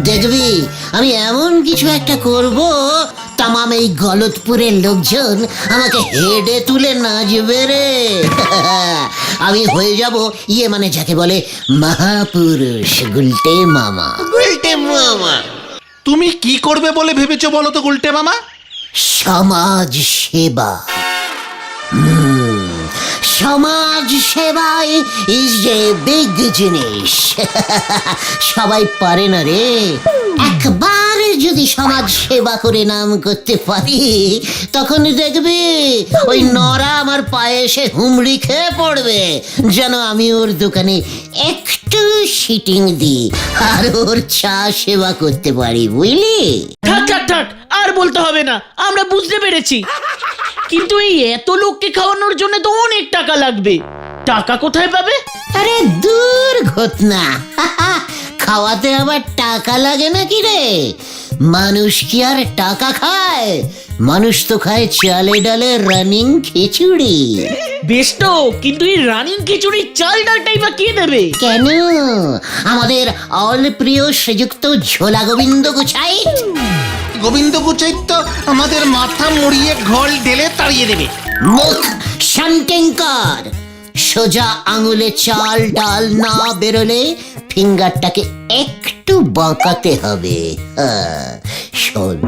দেখবি আমি এমন কিছু একটা করব, তামাম এই গলতপুরের লোকজন আমাকে হেডে তুলে নাচবে রে। আমি হয়ে যাব মানে যাকে বলে মহাপুরুষ, গুলটে মামা। গুলটে মামা, তুমি কি করবে বলে ভেবেছো বলো তো গুলটে মামা? সমাজ সেবা। সমাজ সেবাই ইজ এ বিগ জিনিস। সবাই পারে না রে। একবার যদি সমাজ সেবা করে নাম করতে পারি, তখন দেখবি ওই নরা আমার পায়ে এসে হুমড়ি খেয়ে পড়বে, যেন আমি ওর দোকানে একটু সিটিং দিই আর ওর চা সেবা করতে পারি, বুঝলি? থাক থাক থাক, আর বলতে হবে না, আমরা বুঝতে পেরেছি। কিন্তু এই এত লোককে খাওয়ানোর জন্য তো অনেক টাকা লাগবে, টাকা কোথায় পাবে? আরে দূর ঘটনা, খাওয়াতে আবার টাকা লাগে নাকি রে? মানুষ কি আর টাকা খায়? মানুষ তো খায় চালে ডালে রানিং খিচুড়ি। বেশ তো, কিন্তু এই রানিং খিচুড়ির চাল ডালটাই বা কে দেবে? কেন? আমাদের অল প্রিয় শ্রীযুক্ত ঝোলা গোবিন্দ গুছাই। গোবিন্দ গুচাইত তো আমাদের মাথা মুড়িয়ে ঘোল ঢেলে তাড়িয়ে দেবে। মুখ শান্তিঙ্কর। সোজা আঙুলে চাল ডাল না বেরোলে ফিঙ্গারটাকে একটু বাঁকাতে হবে। শোন,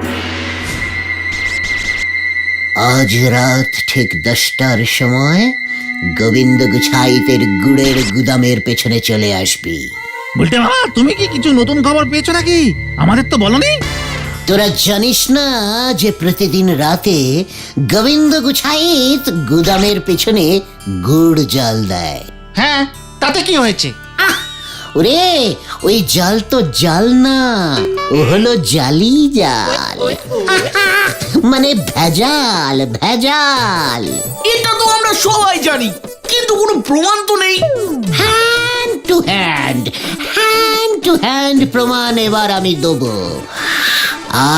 আজ রাত ঠিক 10টার সময় গোবিন্দ গুছাইতের গুড়ের গুদামের পেছনে চলে আসবি। বলতে মামা, তুমি কি কিছু নতুন খবর পেয়েছো নাকি? আমাদের তো বলনি। তোরা জানিস না যে প্রতিদিন রাতে গোবিন্দ গুছাইত গুদামের পেছনে গুড় জাল দেয়? হ্যাঁ, তাতে কি হয়েছে? ওরে, ওই জাল তো জাল না, ও হলো জালি জাল। মানে ভেজাল ভেজাল। এটা তো আমরা সবাই জানি, কিন্তু কোনো প্রমাণ তো নেই। Hand to hand, hand to hand প্রমাণ এবার আমি দেবো।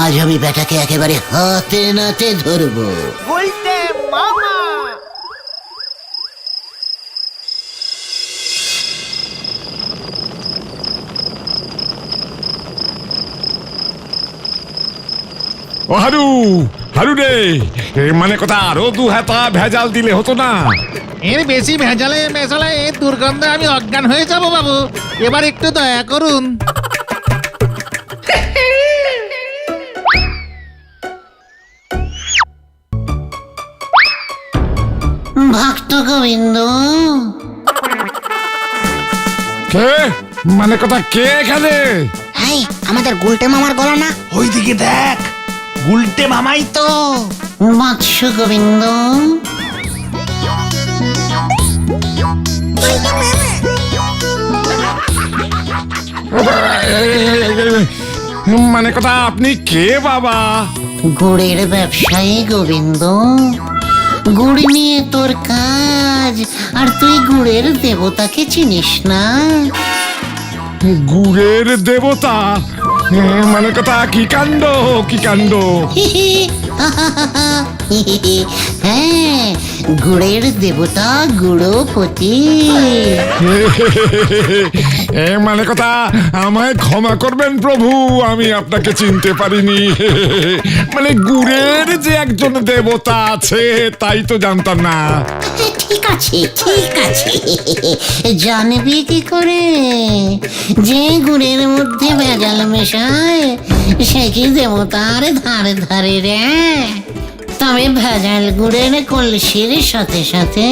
আজ আমি বেটাকে একেবারে হাতে নাতে ধরবো। বলতে মামা, ও হারু, হারু রে, মানে কথা আরো 2 হাতা ভেজাল দিলে হতো না? এর বেশি ভেজালে মেশালে এই দুর্গন্ধে আমি অজ্ঞান হয়ে যাব বাবু, এবার একটু দয়া করুন। ভক্ত গোবিন্দ, কে? মানে কথা কে এখানে? এই আমাদের গুলটে মামার গলা না? ওইদিকে দেখ, গুলটে মামাই তো। বৎস গোবিন্দ, মানে কথা আপনি কে বাবা? গুড়ের ব্যবসায়ী গোবিন্দ। গুড় নিয়ে তোর কাজ, আর তুই গুড়ের দেবতাকে চিনিস না? গুড়ের দেবতা? মানে কথা কি কাণ্ড, কি কাণ্ড! হ্যাঁ, গুড়ের দেবতা গুড়পতি। মানে কথা আমায় ক্ষমা করবেন প্রভু, আমি আপনাকে চিনতে পারিনি। মানে গুড়ের যে একজন দেবতা আছে তাই তো জানতাম না। ঠিক আছে ঠিক আছে, জানবি কি করে যে গুড়ের মধ্যে ভেজাল মেশায় সে কি দেবতার ধারে ধারে রে? তবে ভেজাল গুড়ের কলসির সাথে সাথে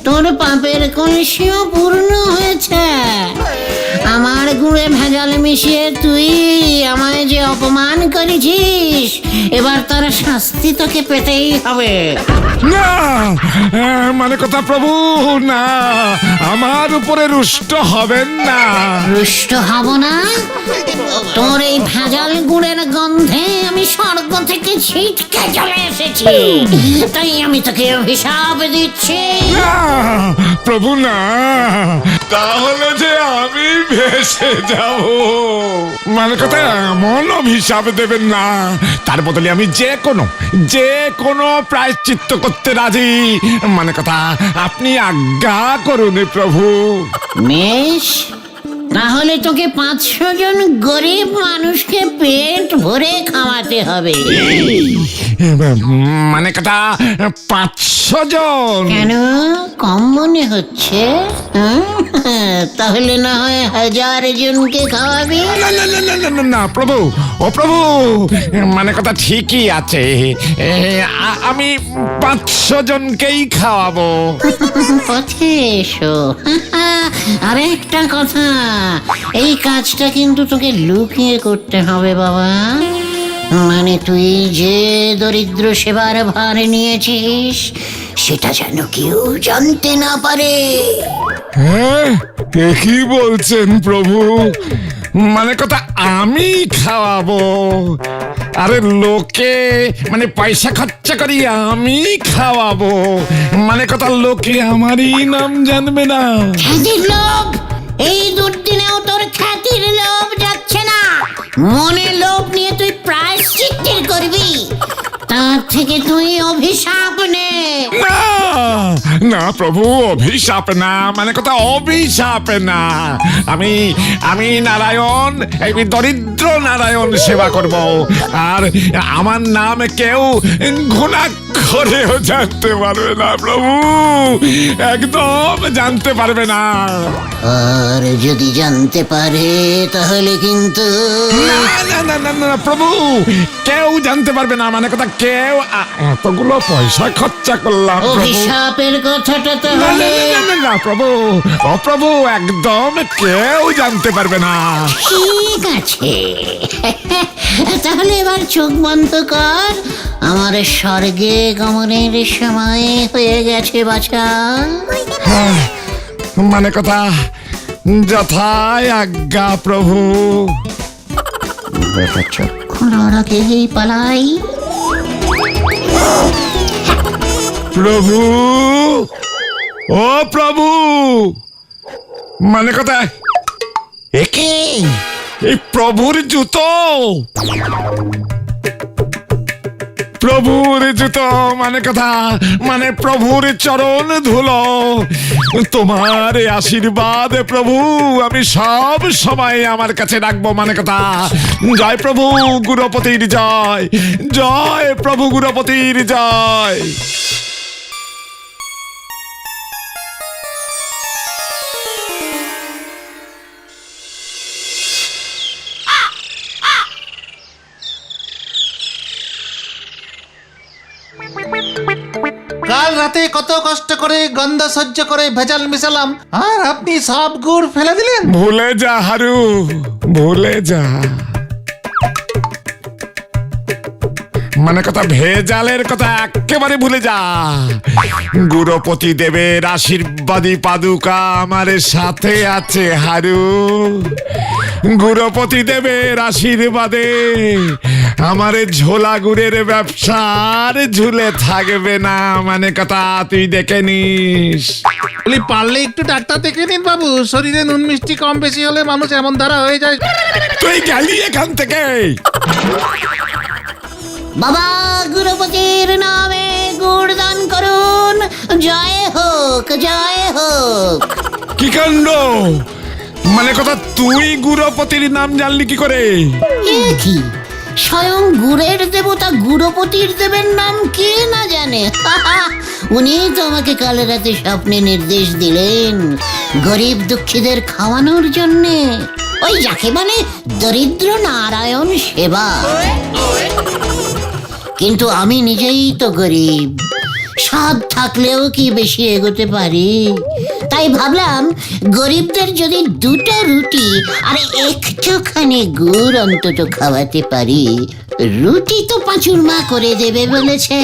তোর পাপের কলসিও পূর্ণ হয়েছে। আমার গুড়ে ভেজাল মিশিয়ে তুই আমায় যে অপমান করেছিস, এবার তার শাস্তি তোকে পেতেই হবে। না, মানে কথা প্রভু, না, আমার উপরে রুষ্ট হবেন না। রুষ্ট হব না? তোর এই ভেজাল গুড়ের গন্ধে আমি স্বর্গ থেকে ছিটকে চলে এসেছি, তাই আমি তোকে অভিশাপ দিচ্ছি। না প্রভু, না, তাহলে যে আমি ভেসে যাব। মানে কথা এমন অভিশাপ দেবেন না, তার বদলে আমি যে কোনো প্রায়শ্চিত্ত করতে রাজি। মানে কথা আপনি আজ্ঞা করুন প্রভু। বেশ, তাহলে তোকে 500 জন গরিব মানুষকে পেট ভরে খাওয়াতে হবে। মানে কথা 500 জন? কেন, কম মনে হচ্ছে? তাহলে না হয় 1000 জনকে খাওয়াবি। না না না না না না না প্রভু, ও প্রভু, মানে কথা ঠিকই আছে, আমি 500 জনকেই খাওয়াবো। পথে এসো। আরেকটা কথা, এই কাজটা কিন্তু তোকে লুকিয়ে করতে হবে বাবা। মানে তুই যে দরিদ্র সেবার ভার নিয়েছিস সেটা যেন কেউ জানতে না পারে। হ্যাঁ, এ কি বলছেন প্রভু? মানে কথা আমি খাওয়াবো? আরে লোকে মানে পয়সা খরচা করি আমি খাওয়াবো, মানে কথা লোকে আমারই নাম জানবে না। খ্যাতির লোভ, এই দুর্দিনেও তোর খ্যাতির লোভ যাচ্ছে না। মনে লোভ নিয়ে তুই প্রায়শ্চিত্তের করবি, তার থেকে তুই অভিশাপ নে। না না প্রভু, অভিশাপ না, মানে কথা অভিশাপ না। আমি নারায়ণ, এই দরিদ্র নারায়ণ সেবা করব, আর আমার নাম কেউ ঘুণাক্ষরেও জানতে পারবে না প্রভু, একদম জানতে পারবে না। আর যদি জানতে পারে তাহলে কিন্তু না না না না না প্রভু, কেউ জানতে পারবে না, মানে কথা কেউ। এতগুলো পয়সা খরচা করলাম প্রভু। অভিশাপের কথাটা না, তাহলে না, না, না, না, প্রভু, ও প্রভু, একদম কেউ জানতে পারবে না। ঠিক আছে। তাহলে এবার চোখ বন্ধ কর, আমার স্বর্গে গমনের সময় হয়ে গেছে বাছা। হ্যাঁ, মানে কথা যথায় আজ্ঞা প্রভু। চক্ষু নরকেই পালাই। প্রভু, ও প্রভু, মানে কথা একে এই প্রভুর জুতো, প্রভুর জুতো, মানে কথা মানে প্রভুর চরণ ধুলো। তোমার এই আশীর্বাদ প্রভু আমি সব সময় আমার কাছে রাখবো, মানে কথা। জয় প্রভু গুরুপতির জয়, জয় প্রভু গুরুপতির জয়। কাল রাতে কত কষ্ট করে গন্ধ সহ্য করে ভেজাল মিশালাম, আর আপনি সব গুড় ফেলে দিলেন। ভুলে যা হারু, ভুলে যা। মানে কথা ভেজালের কথা একেবারে ভুলে যা। গুরুপতি দেবের আশীর্বাদী পাদুকা আমার সাথে আছে হারু। গুরুপতি দেবের আশীর্বাদে আমার ঝোলা গুড়ের ব্যবসার ঝুলে থাকবে না, মানে কথা তুই দেখে নিস। বলি পারলে একটু ডাক্তার দেখে নিন বাবু, শরীরে নুন মিষ্টি কম বেশি হলে মানুষ এমন ধারা হয়ে যায়। তুই গেলি এখান থেকে। বাবা গুরুপতির নামে গুড় দান করুন, জয় হোক, জয় হোক। কি কাণ্ড, মানে কথা তুই গুরুপতির নাম জানলি কি করে? এ কি, স্বয়ং গুড়ের দেবতা গুরুপতির দেবের নাম কে না জানে। উনি তো আমাকে কাল রাতে স্বপ্নে নির্দেশ দিলেন গরিব দুঃখীদের খাওয়ানোর জন্যে, ওই যাকে মানে দরিদ্র নারায়ণ সেবা। কিন্তু আমি নিজেই তো গরিব, সাধ থাকলেও কি বেশি এগোতে পারি? তাই ভাবলাম গরিবদের যদি 2টা রুটি আর একটুখানি গুড় অন্তত খাওয়াতে পারি। রুটি তো পাঁচুর মা করে দেবে বলেছে,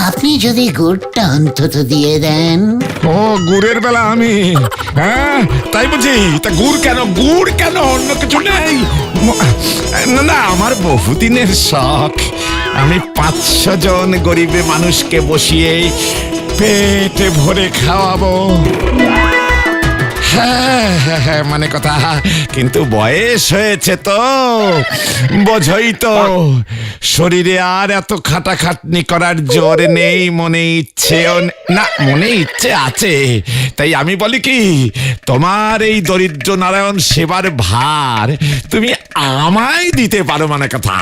আপনি যদি গুড়টা অন্তত দিয়ে দেন। ও গুড়ের বেলা আমি, হ্যাঁ তাই বুঝি। তা গুড় কেন, গুড় কেন, অন্য কিছু নেই? না না, আমার বহুদিনের শখ, আমি 500 জন গরিব মানুষকে বসিয়ে পেটে ভরে খাওয়াবো। হ্যাঁ মানে কথা, কিন্তু বয়স হয়েছে তো, বোঝই তো, শরীরে আর এত খাটাখাটনি করার জোর নেই, মনে ইচ্ছেও না, মনে ইচ্ছে আছে। তাই আমি বলি কি, তোমার এই দরিদ্র নারায়ণ সেবার ভার তুমি আমায় দিতে পারো, মানে কথা।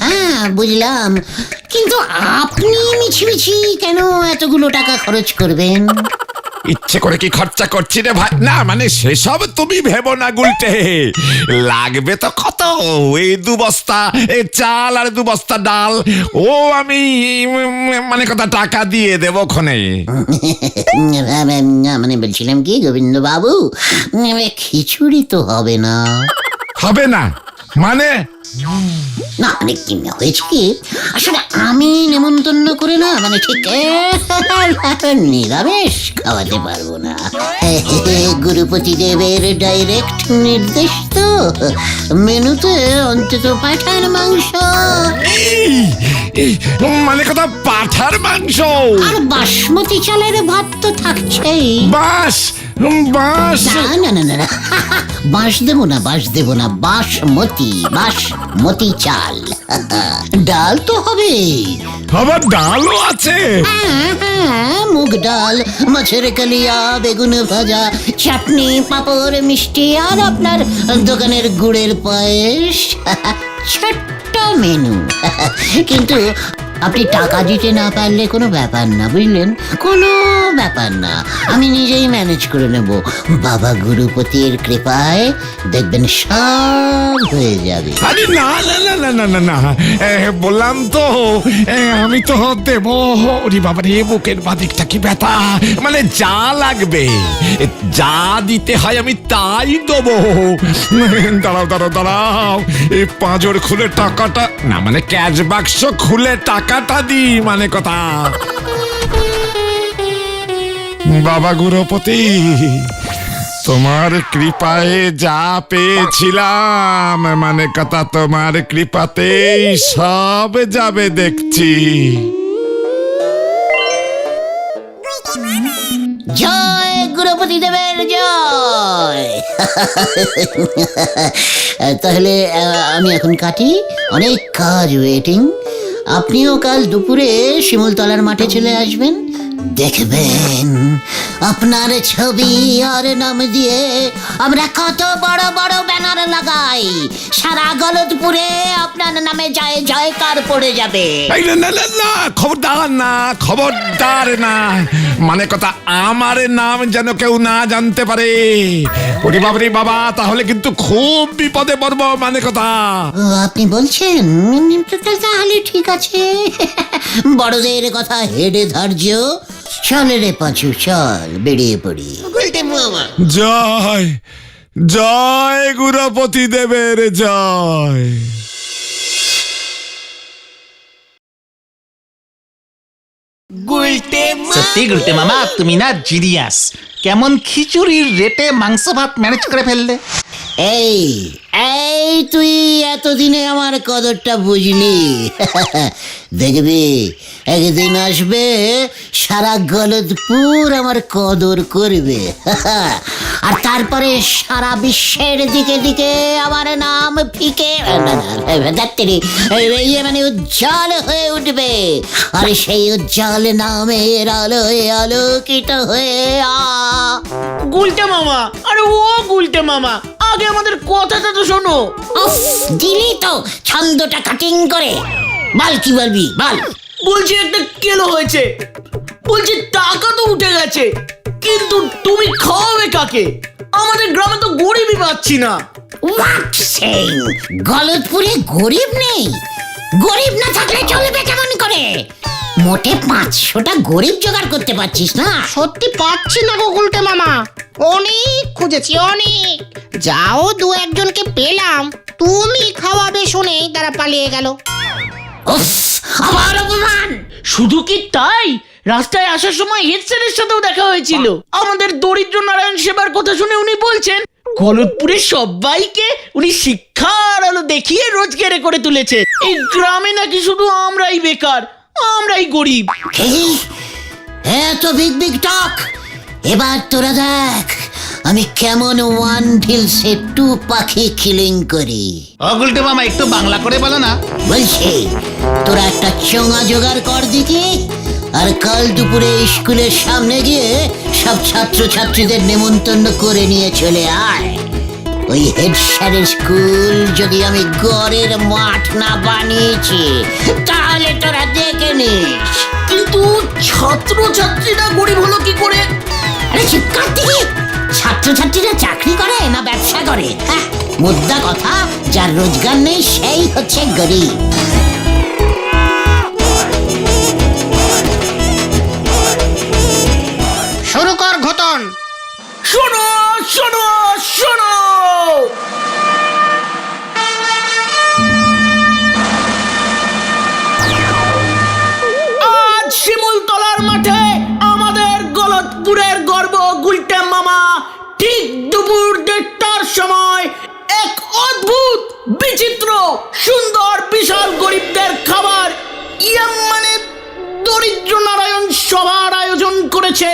হ্যাঁ, বুঝলাম, কিন্তু আপনি মিছিমিছি কেন এতগুলো টাকা খরচ করবেন? ইচ্ছে করে কি খরচা করছি রে ভাই? না মানে সেসব তুমি ভেবো না গুলটে, লাগবে তো কত, এই 2 বস্তা এই চাল আর 2 বস্তা ডাল, ও আমি মানে কথা টাকা দিয়ে দেবো ক্ষণে। মানে বলছিলাম কি গোবিন্দ বাবু, খিচুড়ি তো হবে না। হবে না মানে? না মানে কি হয়েছে কি, আসলে আমি নেমন্তন্ন করে না, মানে ঠিক নিরামিষ খাওয়াতে পারবো না। গুরুপতি দেবের ডাইরেক্ট নির্দেশ তো, মেনুতে অন্তত পাঠার মাংস, মানে কথা পাঠার মাংস আর বাসমতি চালের ভাত তো থাকছেই। বাস বাস না না না না না, বাঁশ দেবো না, বাঁশ দেবো না, বাসমতি চাল। ডাল তো হবে, আবার ডালও আছে। হ্যাঁ, মুগ ডাল, মাছের কালিয়া, বেগুন ভাজা, চাটনি, পাঁপড়, মিষ্টি, আর আপনার দোকানের গুড়ের পায়েস। ছোট্ট মেনু, কিন্তু আপনি টাকা দিতে না পারলে কোনো ব্যাপার না, বুঝলেন, কোনো ব্যাপার না, আমি নিজেই ম্যানেজ করে নেব। বাবা গুরুপতির কৃপায় দেখবেন সব হয়ে যাবে। আরে না না না না না না না, বললাম তো আমি তো দেবো। ওরে বাবা রে, বুকের বাদিকটা কি ব্যথা, মানে যা লাগবে যা দিতে হয় আমি তাই দেবো। দাঁড়াও দাঁড়াও দাঁড়াও, এই পাঁজর খুলে টাকাটা, না মানে ক্যাশ বাক্স খুলে টাকাটা দি, মানে কথা। বাবা গুরুপতি, তোমার কৃপায় যা পেয়েছিলাম, মানে কথা তোমার কৃপাতেই সব যাবে দেখছি। জয় গুরুপতি দেবের জয়। তাহলে আমি এখন কাটি, অনেক কাজ ওয়েটিং। আপনিও কাল দুপুরে শিমুলতলার মাঠে চলে আসবেন, দেখবেন আপনার ছবি আর নাম দিয়ে আমরা কত বড় বড় ব্যানার লাগাই, সারা গলতপুরে আপনার নামে জয় জয়কার পড়ে যাবে। এই না না না না, খবরদার না, খবরদার না, মানে কথা আমার নাম যেন কেউ না জানতে পারে। ওরে বাবা রে বাবা, তাহলে কিন্তু খুব বিপদে পড়বো, মানে কথা। ও, আপনি বলছেন, তাহলে ঠিক আছে। বড়দের কথা হেডে ধার্য। চল রে পাঁচু, চল বেরিয়ে পড়ি। জয় জয় গুরুপতি দেবের জয়। সত্যি গুলটে মামা, তুমি না জিনিয়াস। কেমন খিচুড়ির রেটে মাংস ভাত ম্যানেজ করে ফেললে। এই এই তুই এতদিনে আমার কদরটা বুঝলি। দেখবি একদিন আসবে সারা গলদপুর আমার কদর করবে, আর তারপরে সারা বিশ্বের দিকে দিকে আমার নাম ফিকে মানে উজ্জ্বল হয়ে উঠবে, আর সেই উজ্জ্বল নামের আলোয় আলোকিত হয়ে গুলটে মামা, আরে ও গুলটে মামা, আগে আমাদের কথাটা তো শোনো। দিলি তো ছন্দটা কাটিং করে, বল কি বলবি বল। বলছি একটা কেলো হয়েছে, বলছি টাকা তো উঠে গেছে, কিন্তু তুমি খাওয়াবে কাকে? আমাদের গ্রামে তো গরিবই পাচ্ছি না। হোয়াট সেইং, গলতপুরে গরিব নেই? গরিব না থাকলে চলবে কেমন করে? মোটে 500টা গরিব জোগাড় করতে পারছিস না? সত্যি পাচ্ছি না গো গুলটে মামা, অনেক খুঁজেছি অনেক, যাও 2-1জনকে পেলাম, তুমি খাওয়াবে শুনেই তারা পালিয়ে গেল। উফ, আবার অপমান! শুধু কি তাই, রাস্তায় আসার সময় হেড স্যারের সাথেও দেখা হয়েছিল। আমাদের দরিদ্র নারায়ণ সেবার কথা শুনে উনি বলছেন গলতপুরের সবাইকে উনি শিক্ষার আলো দেখিয়ে রোজগারে করে তুলেছে। এই গ্রামে নাকি শুধু আমরাই বেকার, আমরাই গরিব। এত বিগ বিগ টক, এবার তোরা দেখ আমি কেমন 1 ঢিলসে 2 পাখি কিলিং করি। ও গুলটে মামা একটু বাংলা করে বলো না। বলছি তোরা একটা চোঙা জোগাড় কর দিকে, আর কাল দুপুরে স্কুলের সামনে গিয়ে সব ছাত্রছাত্রীদের নেমন্তন্ন করে নিয়ে চলে আয়। ওই হেড স্যারের স্কুল যদি আমি গড়ের মাঠ না বানিয়েছি তাহলে তোরা দেখে নিস। কিন্তু ছাত্রছাত্রীরা গরিব হলো কি করে? আরে চিৎকার দিকে, ছাত্রছাত্রীরা চাকরি করে না ব্যবসা করে? হ্যাঁ, মুদ্রা কথা, যার রোজগার নেই সেই হচ্ছে গরিব। শুরু কর ঘটন। শোনো শোনো শোনো, আজ শিমুলতলার মাঠে আমাদের গলতপুরের গর্ব গুলটে মামা ঠিক দুপুর 1:30টার সময় এক অদ্ভুত বিচিত্র সুন্দর বিশাল গরিবদের খাবার মানে দরিদ্র নারায়ণ সভার আয়োজন করেছে।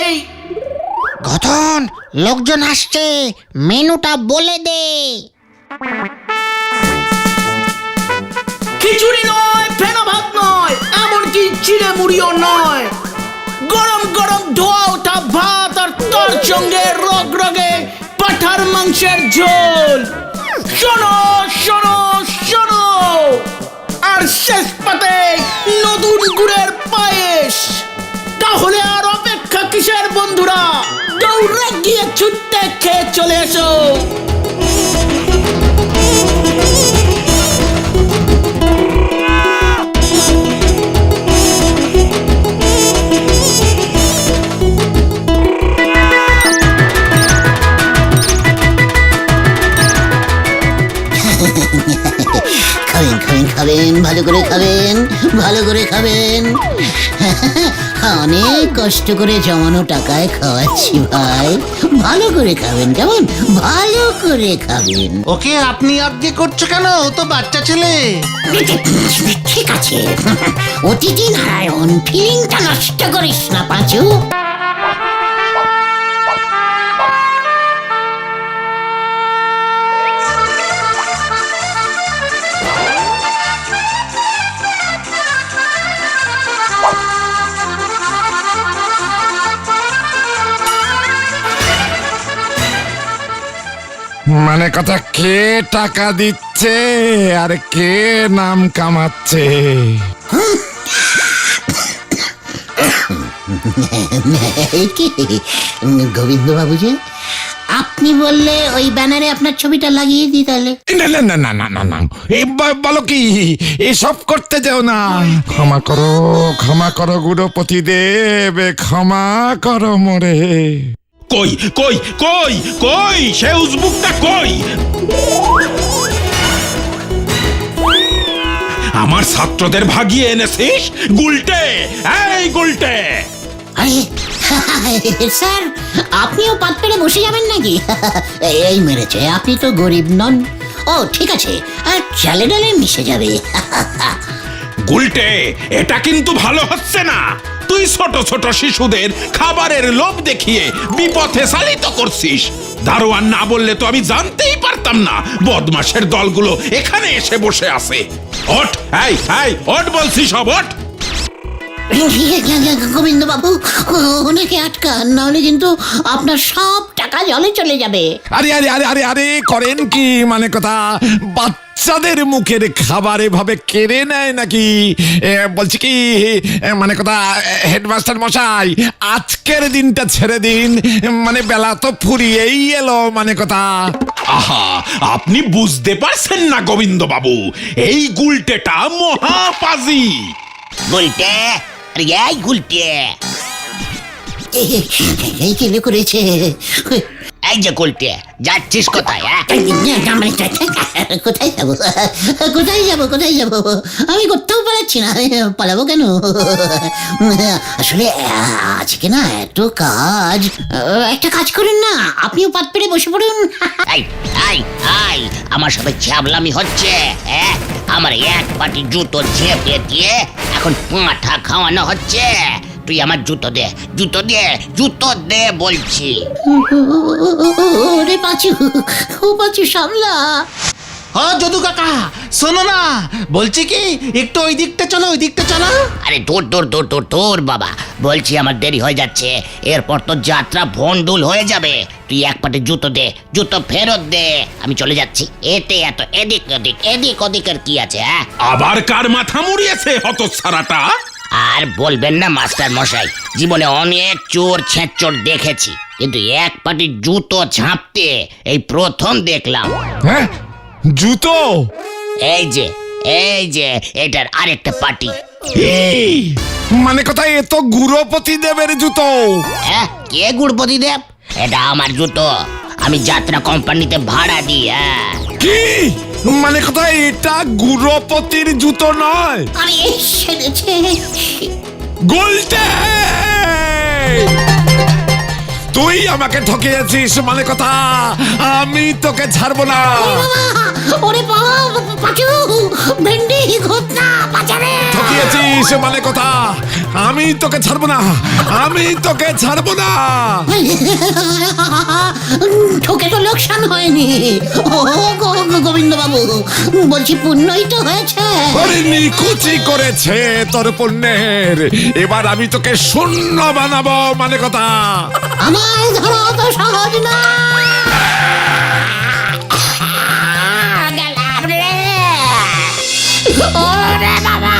ঘটন, লোকজন আসছে, মেনুটা বলে দে। খিচুড়ি নয়, ফেনা ভাত নয়, এমনকি চিড়ে মুড়িও নয়, গরম গরম ধোয়া ওঠা ভাত আর তার সঙ্গে রগরগে পাঠার মাংসের ঝোল। শোনো শোনো শোনো, আর শেষ পাতে নতুন গুড়ের পায়েস। তাহলে আর অপেক্ষা কিসের বন্ধুরা, দৌড়ে গিয়ে ছুটতে খেয়ে চলে এসো। খাবেন খাবেন খাবেন, ভালো করে খাবেন, ভালো করে খাবেন। অনেক কষ্ট করে জমানো টাকায় খাওয়াচ্ছি ভাই, ভালো করে খাবেন, কেমন? ভালো করে খাবেন। ওকে আপনি আজ্ঞে করছো কেন? ও তো বাচ্চা ছেলে। ঠিক আছে, অতিথি নারায়ণ, ফিলিংটা নষ্ট করিস না পাঁচু। মানে কথা, কে টাকা দিচ্ছে আর কে নাম কামাচ্ছে? গোবিন্দ বাবু যে, আপনি বললে ওই ব্যানারে আপনার ছবিটা লাগিয়ে দিই তাহলে। না না না না না না না, বলো কি, এসব করতে যাও না। ক্ষমা করো গুরুপতি দেব, ক্ষমা করো মোরে। কই কই কই কই সে উজবুকটা কই? আমার ছাত্রদের ভাগিয়ে এনেছিস গুলটে, এই গুলটে। আরে স্যার, আপনিও পাত পেরে বসে যাবেন নাকি? এই মেরেছে, আপনি তো গরিব নন। ও ঠিক আছে, আর চালে ডালে মিশে যাবে। গুলটে, এটা কিন্তু ভালো হচ্ছে না। তুই ছোট ছোট শিশুদের খাবারের লোভ দেখিয়ে বিপথে চালিত করছিস। দারোয়ান না বললে তো আমি জানতেই পারতাম না বদমাশের দলগুলো এখানে এসে বসে আছে। ওঠ, এই এই ওঠ বলছি, সব ওঠ। গোবিন্দ বাবু, ওনাকে আটকান, নাহলে কিন্তু আপনার সব টাকা জলে চলে যাবে। আরে আরে আরে আরে আরে, করেন কি? মানে কথা, বাচ্চাদের মুখের খাবার এভাবে কেড়ে নেয় নাকি? বলছি কি, মানে কথা, হেডমাস্টার মশাই, আজকের দিনটা ছেড়ে দিন। মানে বেলা তো ফুরিয়েই এলো, মানে কথা। আহা, আপনি বুঝতে পারছেন না গোবিন্দ বাবু, এই গুলটেটা মহাপাজি। গুলটে, আরে এই গুলটে, এই কেলে করেছে? এই যে গুলটে, যাচ্ছিস কোথায়? কোথায় যাবো, কোথায় যাবো, কোথায় যাবো? আমি করতেও পারছি না, পালাবো কেন? আসলে আজকে না এত কাজ। একটা কাজ করুন না, আপনিও পাত পেরে বসে পড়ুন। এই এই এই, আমার সাথে ছ্যাবলামি হচ্ছে? হ্যাঁ, আমার এক পাটি জুতো চেপে দিয়ে এখন পাঁঠা খাওয়ানো হচ্ছে। তুই আমার জুতো দে, জুতো দে, জুতো দে বলছি। ওরে পাঁচু, ও পাঁচু সামলা। হ্যাঁ যদু কাকা, শোনো না, বলছি কি একটু ওই দিকটা চলো, ওই দিকটা চলো। আরে দূর দূর দূর দূর দূর বাবা, বলছি আমার দেরি হয়ে যাচ্ছে, এরপর তো যাত্রা ভন্ডুল হয়ে যাবে। তুই এক পাটে জুতো দে, জুতো ফেরত দে, আমি চলে যাচ্ছি। এতে এত এদিক ওদিক এদিক ওদিকের কি আছে? হ্যাঁ, আবার কার মাথা মুড়িয়েছে হতচ্ছাড়াটা? আর বলবেন না মাস্টার মশাই, জীবনে অনেক চোর ছেঁচোর দেখেছি, কিন্তু এক পাটি জুতো ঝাঁপতে এই প্রথম দেখলাম। হ্যাঁ, জুতো? এই যে এটার আরেকটা পাটি। এই, মানে কথা এ তো গুরুপতি দেবের জুতো। হ্যাঁ, কে গুড়পতি দেব? এটা আমার জুতো, আমি যাত্রা কোম্পানিতে ভাড়া দিই। হ্যাঁ, কি মানে কথা এটা গুরুপতির জুতো নয়? আরে সেরেছে। গুলটে, তুই আমাকে ঠকিয়েছিস, মানে কথা আমি তোকে ছাড়বো না। ওরে পাঁচু, ভেন্ডি ঘটনা বাজারে। ঠকিয়েছিস মানে কথা আমি তোকে ছাড়বো না, আমি তোকে ছাড়বো না। ঠকে তো লোকসান হয়নি। ও গোবিন্দ বাবু, বলছি পুণ্যই তো হয়েছে। ওরে নিকুচি করেছে তোর পুণ্যের, এবার আমি তোকে শূন্য বানাবো, মানে কথা। আমার ধরা তো সহজ না। গেলাম রে। ওরে বাবা,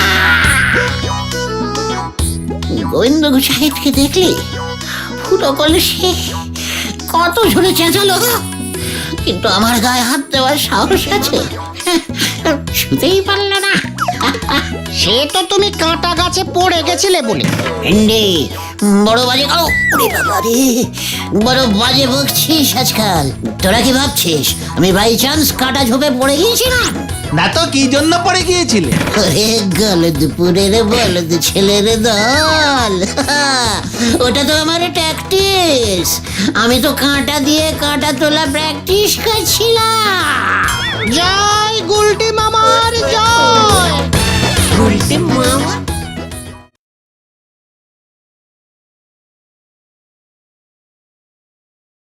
গোবিন্দ সাহেবকে দেখলি? ফুটো কলসে কত ঝরে চেঁচালো, কিন্তু আমার গায়ে হাত দেওয়ার সাহস আছে? শুতেই পারলো না। সে তো তুমি কাঁটা গাছে পড়ে গেছিলে বলে। ভেন্ডি বড় বাজে খাও। ওরে বাবা রে, বড় বাজে বকছিস আজকাল। তোরা কি ভাবছিস আমি বাই চান্স কাটা ঝোপে পড়ে গিয়েছিলাম? না তো কি জন্য পড়ে গিয়েছিলে? ওরে গলদপুরের বলদ ছেলের দল, ওটা তো আমার ট্যাকটিস। আমি তো কাঁটা দিয়ে কাঁটা তোলা প্র্যাকটিস করছিলাম। জয় গুলটি মামার জয়। গুলটে মামা